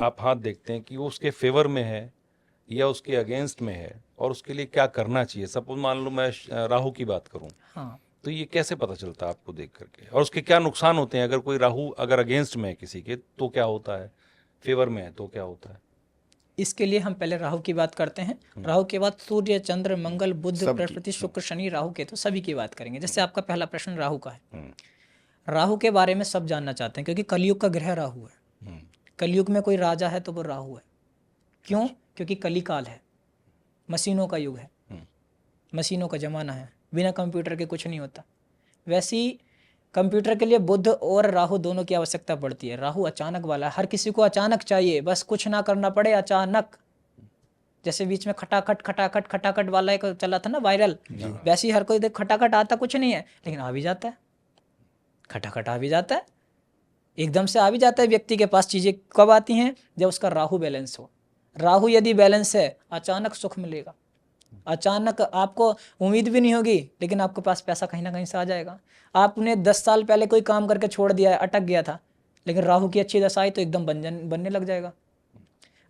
आप हाथ देखते हैं कि वो उसके फेवर में है या उसके अगेंस्ट में है, और उसके लिए क्या करना चाहिए। सपोज मान लो मैं राहु की बात करूं, हाँ, तो ये कैसे पता चलता है आपको देख करके, और उसके क्या नुकसान होते हैं? अगर कोई राहु अगर अगेंस्ट में है किसी के तो क्या होता है, फेवर में है तो क्या होता है? इसके लिए हम पहले राहु की बात करते हैं। राहु के बाद सूर्य, चंद्र, मंगल, बुध, सबकी। बृहस्पति, शुक्र, शनि, राहु, केतु सभी की बात करेंगे। जैसे आपका पहला प्रश्न राहु का है। हम्म, राहु के बारे में सब जानना चाहते हैं क्योंकि कलयुग का ग्रह राहु है। हम्म, कलयुग में कोई राजा है तो वो राहु है। क्यों? क्योंकि कलिकाल है, मशीनों का युग है, हम्म, मशीनों का ज़माना है, बिना कंप्यूटर के कुछ नहीं होता। वैसे ही कंप्यूटर के लिए बुध और राहु दोनों की आवश्यकता पड़ती है। राहु अचानक वाला है, हर किसी को अचानक चाहिए, बस कुछ ना करना पड़े, अचानक। जैसे बीच में खटाखट खटाखट खटाखट वाला एक चला था ना वायरल, वैसे ही हर कोई देख खटाखट आता कुछ नहीं है लेकिन आ भी जाता है, खटाखट आ भी जाता है, एकदम से आ भी जाता है व्यक्ति के पास। चीज़ें कब आती हैं? जब उसका राहु बैलेंस हो। राहु यदि बैलेंस है, अचानक सुख मिलेगा, अचानक आपको उम्मीद भी नहीं होगी लेकिन आपके पास पैसा कहीं ना कहीं से आ जाएगा। आपने 10 साल पहले कोई काम करके छोड़ दिया है, अटक गया था, लेकिन राहु की अच्छी दशा आई तो एकदम बनने लग जाएगा।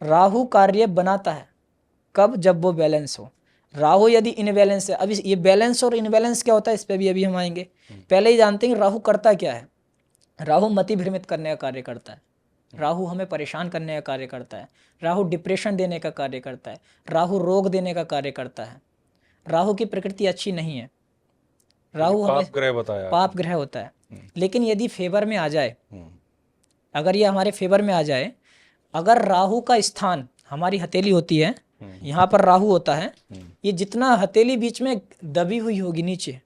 राहु कार्य बनाता है कब? जब वो बैलेंस हो। राहु यदि इनबैलेंस है, अभी ये बैलेंस और इनबैलेंस क्या होता है इस पर भी अभी हम आएंगे। पहले ही जानते हैं राहु करता क्या है। राहु मति भ्रमित करने का कार्य करता है, राहु हमें परेशान करने का कार्य करता है, राहु डिप्रेशन देने का कार्य करता है, राहु रोग देने का कार्य करता है। राहु की प्रकृति अच्छी नहीं है। राहु हमें पाप ग्रह बताया पाप ग्रह होता है। लेकिन यदि फेवर में आ जाए, हम्म, अगर ये हमारे फेवर में आ जाए, अगर राहु का स्थान हमारी हथेली होती है, यहाँ पर राहु होता है, ये जितना हथेली बीच में दबी हुई होगी नीचे,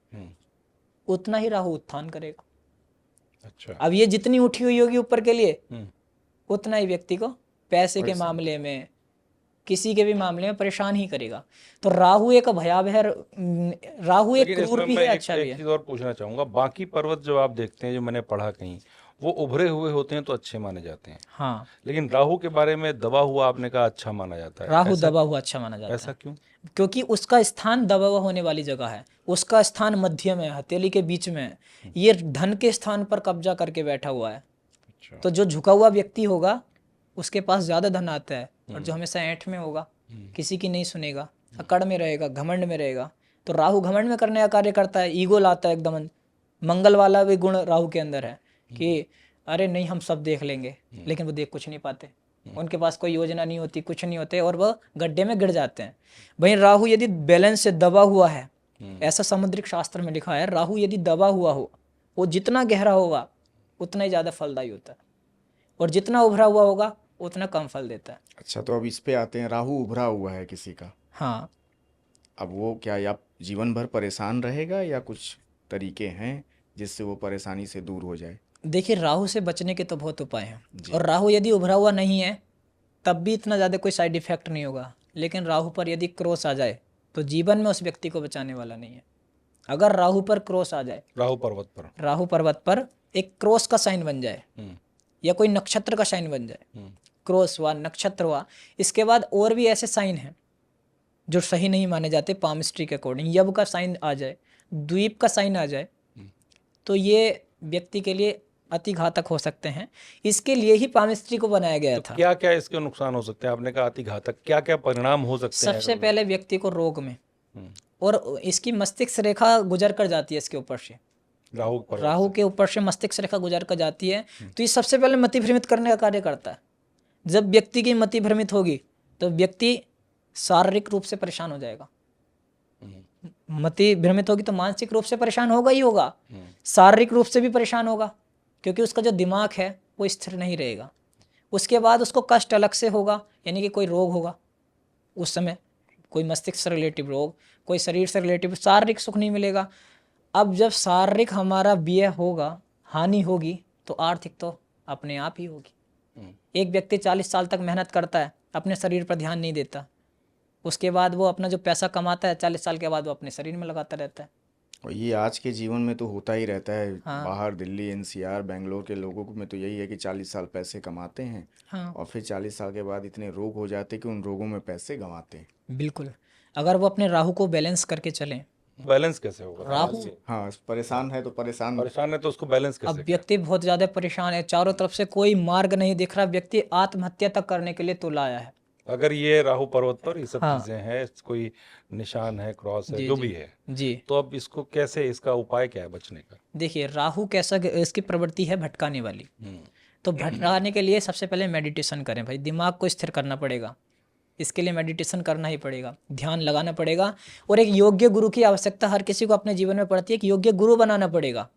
उतना ही राहु उत्थान करेगा। अच्छा। अब ये जितनी उठी हुई होगी ऊपर के लिए, हम्म, उतना ही व्यक्ति को पैसे के मामले में, किसी के भी मामले में परेशान ही करेगा। तो राहु एक भयावह, राहु एक लेकिन क्रूर इसमें भी मैं है, एक अच्छा भी एक है। चीज और पूछना चाहूंगा। बाकी पर्वत जो आप देखते हैं, जो मैंने पढ़ा कहीं, वो उभरे हुए होते हैं तो अच्छे माने जाते हैं, हाँ, लेकिन राहु के बारे में दबा हुआ आपने कहा अच्छा माना जाता है। राहु ऐसा दबा हुआ अच्छा माना जाता ऐसा है क्यों? क्योंकि उसका स्थान दबा हुआ होने वाली जगह है, उसका स्थान मध्य में, हथेली के बीच में है। ये धन के स्थान पर कब्जा करके बैठा हुआ है। अच्छा। तो जो झुका हुआ व्यक्ति होगा उसके पास ज़्यादा धन आता है, और जो हमेशा ऐंठ में होगा, किसी की नहीं सुनेगा, अकड़ में रहेगा, घमंड में रहेगा, तो राहु घमंड में करने का कार्य करता है, ईगो लाता है एकदम। मंगल वाला भी गुण राहु के अंदर है कि अरे नहीं हम सब देख लेंगे, लेकिन वो देख कुछ नहीं पाते, उनके पास कोई योजना नहीं होती, कुछ नहीं होते, और वह गड्ढे में गिर जाते हैं। वहीं राहु यदि बैलेंस से दबा हुआ है, ऐसा समुद्रिक शास्त्र में लिखा है, राहु यदि दबा हुआ हो, वो जितना गहरा होगा उतना ही ज़्यादा फलदायी होता है, और जितना उभरा हुआ होगा उतना कम फल देता है। अच्छा, तो अब इस पे आते हैं। राहु उभरा हुआ है किसी का, हाँ, अब वो क्या या जीवन भर परेशान रहेगा या कुछ तरीके हैं जिससे वो परेशानी से दूर हो जाए? देखिए राहु से बचने के तो बहुत उपाय हैं, जी। और राहु यदि उभरा हुआ नहीं है तब भी इतना ज़्यादा कोई साइड इफेक्ट नहीं होगा, लेकिन राहु पर यदि क्रॉस आ जाए तो जीवन में उस व्यक्ति को बचाने वाला नहीं है। अगर राहु पर क्रॉस आ जाए, राहु पर्वत पर। राहु पर्वत पर एक क्रॉस का साइन बन जाए, या कोई नक्षत्र का साइन बन जाए, क्रॉस हुआ, नक्षत्र हुआ, इसके बाद और भी ऐसे साइन हैं जो सही नहीं माने जाते पामिस्ट्री के अकॉर्डिंग, यब का साइन आ जाए, द्वीप का साइन आ जाए, तो ये व्यक्ति के लिए अति घातक हो सकते हैं। इसके लिए ही पामिस्ट्री को बनाया गया तो था। क्या क्या इसके नुकसान हो सकते हैं? आपने कहा अति घातक, क्या क्या परिणाम हो सकते हैं? सबसे पहले व्यक्ति को रोग में, और इसकी मस्तिष्क रेखा गुजर कर जाती है इसके ऊपर से, राहु के ऊपर से मस्तिष्क रेखा गुजर कर जाती है, तो ये सबसे पहले मति भ्रमित करने का कार्य करता है। जब व्यक्ति की मति भ्रमित होगी तो व्यक्ति शारीरिक रूप से परेशान हो जाएगा। मति भ्रमित होगी तो मानसिक रूप से परेशान होगा ही होगा, शारीरिक रूप से भी परेशान होगा, क्योंकि उसका जो दिमाग है वो स्थिर नहीं रहेगा। उसके बाद उसको कष्ट अलग से होगा, यानी कि कोई रोग होगा उस समय, कोई मस्तिष्क से रिलेटिव रोग, कोई शरीर से रिलेटिव, शारीरिक सुख नहीं मिलेगा। अब जब शारीरिक हमारा व्यय होगा, हानि होगी, तो आर्थिक तो अपने आप ही होगी। एक व्यक्ति 40 साल तक मेहनत करता है, अपने शरीर पर ध्यान नहीं देता, उसके बाद वो अपना जो पैसा कमाता है 40 साल के बाद वो अपने शरीर में लगाता रहता है। और ये आज के जीवन में तो होता ही रहता है। हाँ। बाहर दिल्ली, एनसीआर, बेंगलोर के लोगों में तो यही है कि 40 साल पैसे कमाते हैं, हाँ, और फिर 40 साल के बाद इतने रोग हो जाते हैं कि उन रोगों में पैसे गंवाते हैं। बिल्कुल। अगर वो अपने राहु को बैलेंस करके चलें, बैलेंस कैसे होगा? राहु हाँ, परेशान है तो परेशान परेशान है तो उसको बैलेंस अब कैसे? व्यक्ति बहुत ज्यादा परेशान है, चारों तरफ से कोई मार्ग नहीं दिख रहा, व्यक्ति आत्महत्या तक करने के लिए तुल आया है। अगर ये राहु पर्वत पर ये सब हाँ। चीजें हैं, कोई निशान है, क्रॉस है, जी जो जी भी है, जी। तो अब इसको कैसे, इसका उपाय क्या है बचने का? देखिए राहु कैसा, इसकी प्रवृत्ति है भटकाने वाली। तो भटकाने के लिए सबसे पहले मेडिटेशन करें भाई, दिमाग को स्थिर करना पड़ेगा। इसके लिए मेडिटेशन करना ही पड़ेगा, ध्यान लगाना पड़ेगा, और एक योग्य गुरु की आवश्यकता हर किसी को अपने जीवन में पड़ती है। एक योग्य गुरु बनाना पड़ेगा,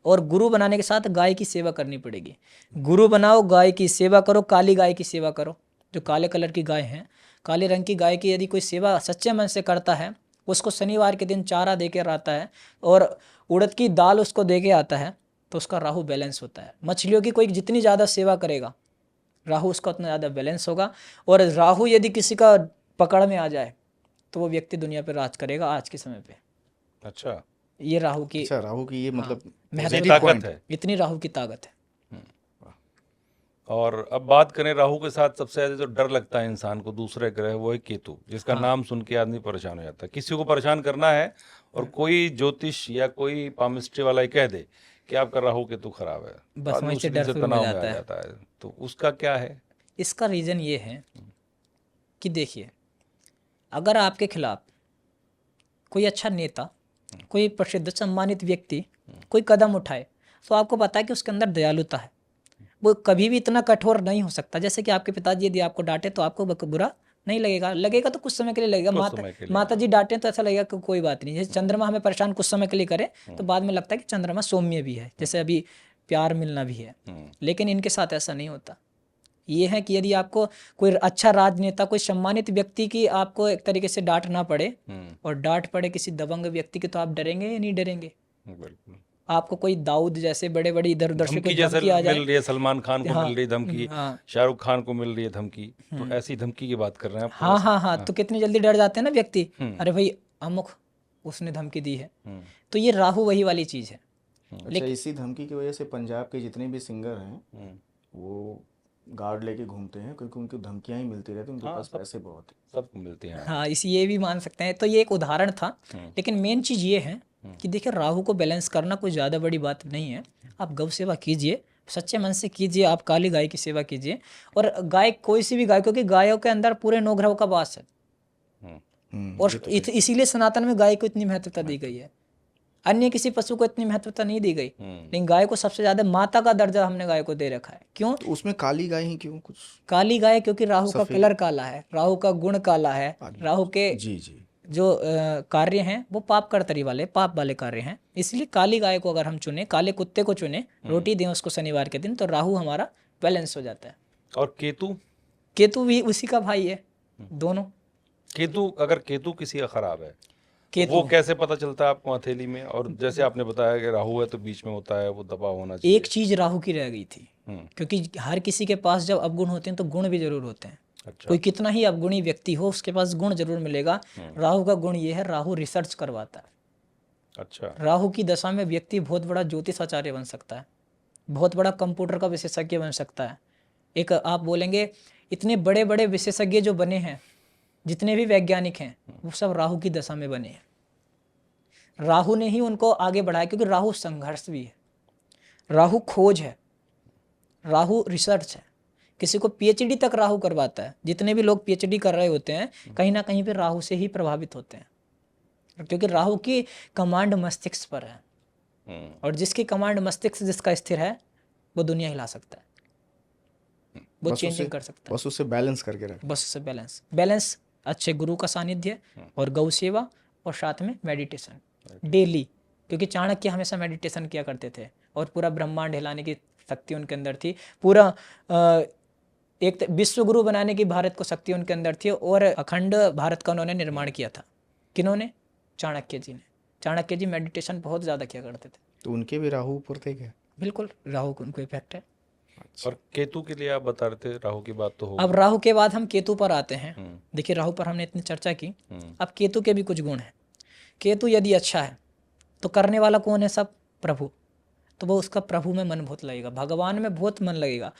और गुरु बनाने के साथ गाय की सेवा करनी पड़ेगी। गुरु बनाओ, गाय की सेवा करो, काली गाय की सेवा करो। जो काले कलर की गाय हैं, काले रंग की गाय की यदि कोई सेवा सच्चे मन से करता है, उसको शनिवार के दिन चारा दे कर आता है और उड़द की दाल उसको दे के आता है, तो उसका राहु बैलेंस होता है। मछलियों की कोई जितनी ज़्यादा सेवा करेगा, राहु उसका उतना ज़्यादा बैलेंस होगा। और राहु यदि किसी का पकड़ में आ जाए तो वो व्यक्ति दुनिया पर राज करेगा आज के समय पे। अच्छा, ये राहु की अच्छा, राहु की ये मतलब महत्व इतनी ताकत है। इतनी राहु की ताकत है। और अब बात करें राहु के साथ सबसे ज्यादा जो डर लगता है इंसान को दूसरे ग्रह, वो है केतु, जिसका नाम सुन के आदमी परेशान हो जाता है। किसी को परेशान करना है और कोई ज्योतिष या कोई पामिस्ट्री वाला ही कह दे कि आपका राहु केतु खराब है, बस आदमी वहीं उसी से दिन डर शुरू हो तनाव में आ जाता है। जाता है। तो उसका क्या है? इसका रीज़न ये है कि देखिए, अगर आपके खिलाफ कोई अच्छा नेता, कोई प्रसिद्ध सम्मानित व्यक्ति कोई कदम उठाए, तो आपको पता है कि उसके अंदर दयालुता है। वो कभी भी इतना कठोर नहीं हो सकता। जैसे कि आपके पिताजी यदि आपको डांटे तो आपको बुरा नहीं लगेगा, लगेगा तो कुछ समय के लिए लगेगा। कुछ समय के लिए। माता जी डांटे तो ऐसा लगेगा कि कोई बात नहीं। जैसे चंद्रमा हमें परेशान कुछ समय के लिए करे तो बाद में लगता है कि चंद्रमा सौम्य भी है, जैसे अभी प्यार मिलना भी है। लेकिन इनके साथ ऐसा नहीं होता। ये है कि यदि आपको कोई अच्छा राजनेता, कोई सम्मानित व्यक्ति की आपको एक तरीके से डांट ना पड़े और डांट पड़े किसी दबंग व्यक्ति की, तो आप डरेंगे या नहीं डरेंगे? बिल्कुल। आपको कोई दाऊद जैसे बड़े बड़े इधर उधर से धमकी कोई जैसे धमकी आ जाए, मिल रही है, सलमान खान को हाँ, मिल रही धमकी, हाँ, शाहरुख खान को मिल रही है धमकी, तो ऐसी धमकी की बात कर रहे हैं आप? हाँ हाँ हाँ, तो कितनी जल्दी डर जाते हैं ना व्यक्ति, अरे भाई अमुक उसने धमकी दी है। तो ये राहु वही वाली चीज़ है। अच्छा, इसी धमकी की वजह से पंजाब के जितने भी सिंगर हैं वो गार्ड लेके घूमते हैं, क्योंकि उनको धमकियां ही मिलती रहती हैं, उनके पास पैसे बहुत है। सबको मिलती हैं। हाँ, इस ये भी मान सकते हैं। तो ये एक उदाहरण था, लेकिन मेन चीज़ ये है कि देखिए राहु को बैलेंस करना कोई ज़्यादा बड़ी बात नहीं है। आप गौ सेवा कीजिए, सच्चे मन से कीजिए, आप काली गाय की सेवा कीजिए। और गाय, कोई सी भी गाय, क्योंकि गायों के अंदर पूरे 9 ग्रहों का वास है, और इसीलिए सनातन में गाय को इतनी महत्वता दी गई है। अन्य किसी पशु को इतनी महत्वता नहीं दी गई, लेकिन गाय को सबसे ज्यादा माता का दर्जा हमने गाय को दे रखा है। क्यों? तो उसमें काली गाय ही क्यों? कुछ काली गाय क्योंकि राहु का कलर काला है, राहु का गुण काला है, राहु के जी जी जो कार्य हैं वो पाप कर्तरी वाले, पाप वाले कार्य हैं। इसलिए काली गाय को अगर हम चुने, काले कुत्ते को चुने, रोटी दें उसको शनिवार के दिन, तो राहु हमारा बैलेंस हो जाता है। और केतु? केतु भी उसी का भाई है, दोनों। केतु, अगर केतु किसी का खराब है, केतु वो कैसे पता चलता है आपको हथेली में? और जैसे आपने बताया कि राहु है तो बीच में होता है, वो दबा होना चाहिए। एक चीज राहु की रह गई थी, क्योंकि हर किसी के पास जब अवगुण होते हैं तो गुण भी जरूर होते हैं। अच्छा। कोई कितना ही अवगुणी व्यक्ति हो, उसके पास गुण जरूर मिलेगा। राहु का गुण ये है, राहु रिसर्च करवाता है। अच्छा। राहु की दशा में व्यक्ति बहुत बड़ा ज्योतिष आचार्य बन सकता है, बहुत बड़ा कंप्यूटर का विशेषज्ञ बन सकता है। एक आप बोलेंगे इतने बड़े बड़े विशेषज्ञ जो बने हैं, जितने भी वैज्ञानिक हैं, वो सब राहु की दशा में बने हैं। राहु ने ही उनको आगे बढ़ाया, क्योंकि राहु संघर्ष भी है, राहु खोज है, राहु रिसर्च है। किसी को पीएचडी तक राहु करवाता है। जितने भी लोग पीएचडी कर रहे होते हैं कहीं ना कहीं पे राहु से ही प्रभावित होते हैं, क्योंकि राहु की कमांड मस्तिष्क पर है, और जिसकी कमांड मस्तिष्क जिसका स्थिर है वो दुनिया हिला सकता है, वो चेंजिंग कर सकता है। बस उससे बैलेंस करके रख, बस उससे बैलेंस अच्छे गुरु का सानिध्य और गौ सेवा, और साथ में मेडिटेशन डेली। क्योंकि चाणक्य हमेशा मेडिटेशन किया करते थे, और पूरा ब्रह्मांड हिलाने की शक्ति उनके अंदर थी। पूरा एक विश्व गुरु बनाने की भारत को शक्ति उनके अंदर थी, और अखंड भारत का उन्होंने निर्माण किया था। किन्होंने? चाणक्य जी ने। चाणक्य जी मेडिटेशन बहुत ज़्यादा किया करते थे। तो उनके भी राहु ऊपर थे क्या? बिल्कुल, राहु को उनको इफेक्ट है। और केतु के लिए आप बता रहे थे, राहु की बात तो हो। अब राहु के बाद हम केतु पर आते हैं। देखिए राहु पर हमने इतनी चर्चा की, अब केतु के भी कुछ गुण हैं। केतु यदि अच्छा है तो करने वाला कौन है? सब प्रभु। तो वो उसका प्रभु में मन बहुत लगेगा, भगवान में बहुत मन लगेगा।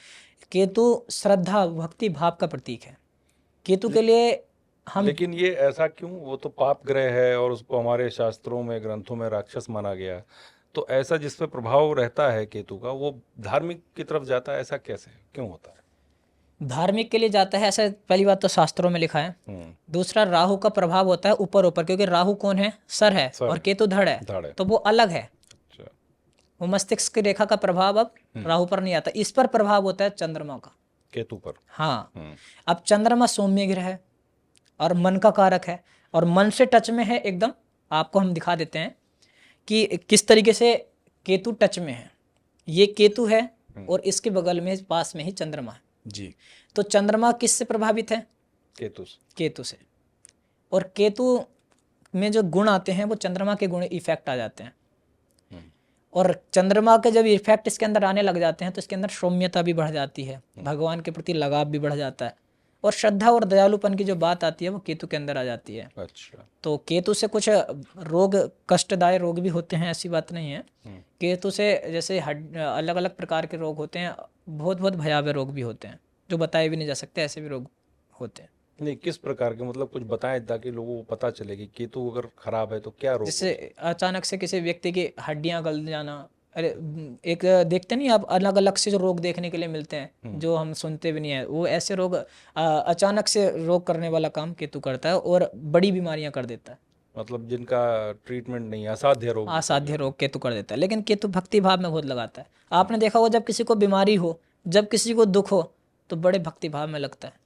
केतु श्रद्धा, भक्ति भाव का प्रतीक है। केतु के लिए हम लेकिन ये ऐसा क्यों? वो तो पाप ग्रह है और उसको हमारे शास्त्रों में, ग्रंथों में राक्षस माना गया। तो ऐसा जिस पे प्रभाव रहता है केतु का, वो धार्मिक की तरफ जाता है, ऐसा कैसे क्यों होता है? धार्मिक के लिए जाता है, ऐसा पहली बात तो शास्त्रों में लिखा है। दूसरा, राहु का प्रभाव होता है ऊपर ऊपर, क्योंकि राहु कौन है? सर है, सर और है। केतु धड़ है, धड़ है। तो वो अलग है। अच्छा। वो मस्तिष्क की रेखा का प्रभाव अब राहु पर नहीं आता, इस पर प्रभाव होता है चंद्रमा का। केतु पर। हाँ, हम्म। अब चंद्रमा सौम्य ग्रह है और मन का कारक है, और मन से टच में है एकदम। आपको हम दिखा देते हैं कि किस तरीके से केतु टच में है। ये केतु है और इसके बगल में पास में ही चंद्रमा है। जी। तो चंद्रमा किससे प्रभावित है? केतु से। केतु से। और केतु में जो गुण आते हैं वो चंद्रमा के गुण इफेक्ट आ जाते हैं। और चंद्रमा के जब इफेक्ट इसके अंदर आने लग जाते हैं तो इसके अंदर सौम्यता भी बढ़ जाती है, भगवान के प्रति लगाव भी बढ़ जाता है, और श्रद्धा और दयालुपन की जो बात आती है वो केतु के अंदर आ जाती है। अच्छा। तो केतु से कुछ रोग, कष्टदायक रोग भी होते हैं, ऐसी बात नहीं है। केतु से जैसे अलग अलग प्रकार के रोग होते हैं, बहुत बहुत भयावह रोग भी होते हैं जो बताए भी नहीं जा सकते, ऐसे भी रोग होते हैं। नहीं, किस प्रकार के, मतलब कुछ बताएं ताकि लोगों को पता चले कि केतु अगर खराब है तो क्या रोग जैसे अचानक से किसी व्यक्ति की हड्डियां गल जाना, अरे एक देखते नहीं आप, अलग अलग से जो रोग देखने के लिए मिलते हैं जो हम सुनते भी नहीं है, वो ऐसे रोग अचानक से रोग करने वाला काम केतु करता है और बड़ी बीमारियां कर देता है। मतलब जिनका ट्रीटमेंट नहीं है, असाध्य रोग। असाध्य रोग केतु कर देता है, लेकिन केतु भक्ति भाव में बहुत लगाता है। आपने देखा हो जब किसी को बीमारी हो, जब किसी को दुख हो, तो बड़े भक्ति भाव में लगता है।